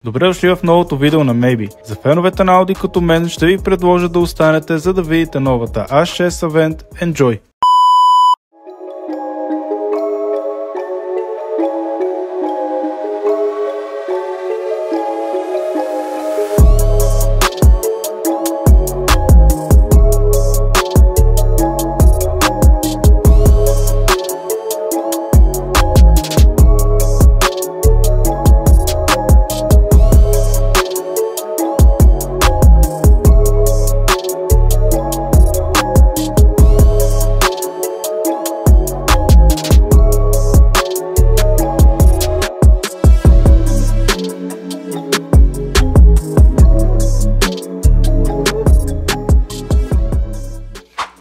Добре дошли в новото видео на Maybe. За феновете на Audi като мен ще ви предложа да останете, за да видите новата A6 Avant. Enjoy!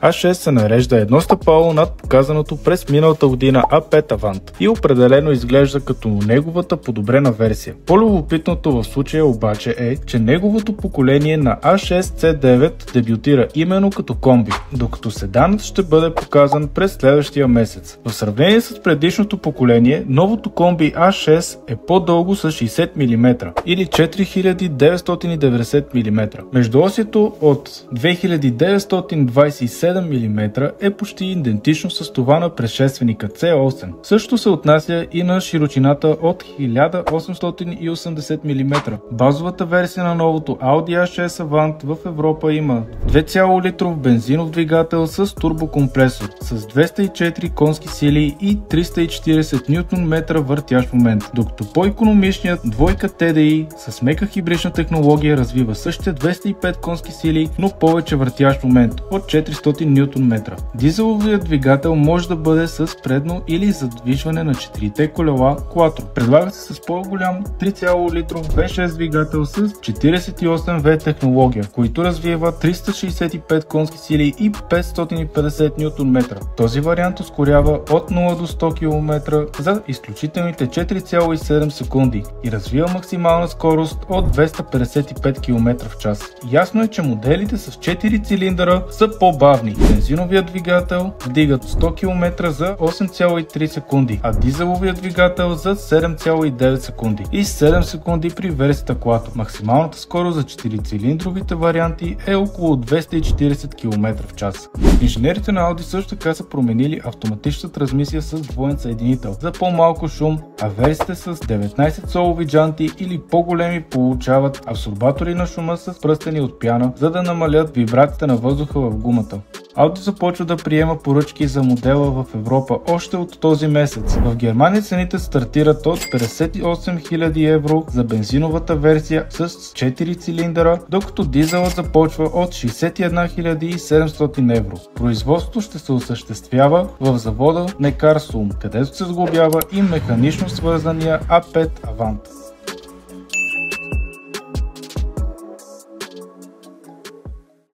A6 се нарежда едно стъпало над показаното през миналата година A5 Avant и определено изглежда като неговата подобрена версия. По-любопитното в случая обаче е, че неговото поколение на A6 C9 дебютира именно като комби, докато седанът ще бъде показан през следващия месец. В сравнение с предишното поколение, новото комби A6 е по-дълго с 60 мм или 4990 мм. Междуосието от 2927 мм е почти идентично с това на предшественика C8. Също се отнася и на широчината от 1880 мм. Базовата версия на новото Audi A6 Avant в Европа има 2,0 литров бензинов двигател с турбокомпресор с 204 конски сили и 340 Нм въртящ момент, докато по-икономичният двойка TDI с мека хибридна технология развива същите 205 конски сили, но повече въртящ момент от 400 Нм. Дизеловият двигател може да бъде с предно или задвижване на 4-те колела Quattro. Предлага се с по-голям 3,0 литров V6 двигател с 48V технология, който развива 365 конски сили и 550 Нм. Този вариант ускорява от 0 до 100 км за изключителните 4,7 секунди и развива максимална скорост от 255 км в час. Ясно е, че моделите с 4 цилиндъра са по-бавни. Бензиновият двигател вдигат 100 км за 8,3 секунди, а дизеловият двигател за 7,9 секунди и 7 секунди при версията Quattro. Максималната скорост за 4-цилиндровите варианти е около 240 км в час. Инженерите на Audi също така са променили автоматичната трансмисия с двоен съединител за по-малко шум, а версиите с 19-солови джанти или по-големи получават абсорбатори на шума с пръстени от пяна, за да намалят вибрацията на въздуха в гумата. Audi започва да приема поръчки за модела в Европа още от този месец. В Германия цените стартират от 58 000 евро за бензиновата версия с 4 цилиндъра, докато дизелът започва от 61 700 евро. Производството ще се осъществява в завода Neckarsulm, където се сглобява и механично свързания A5 Avant.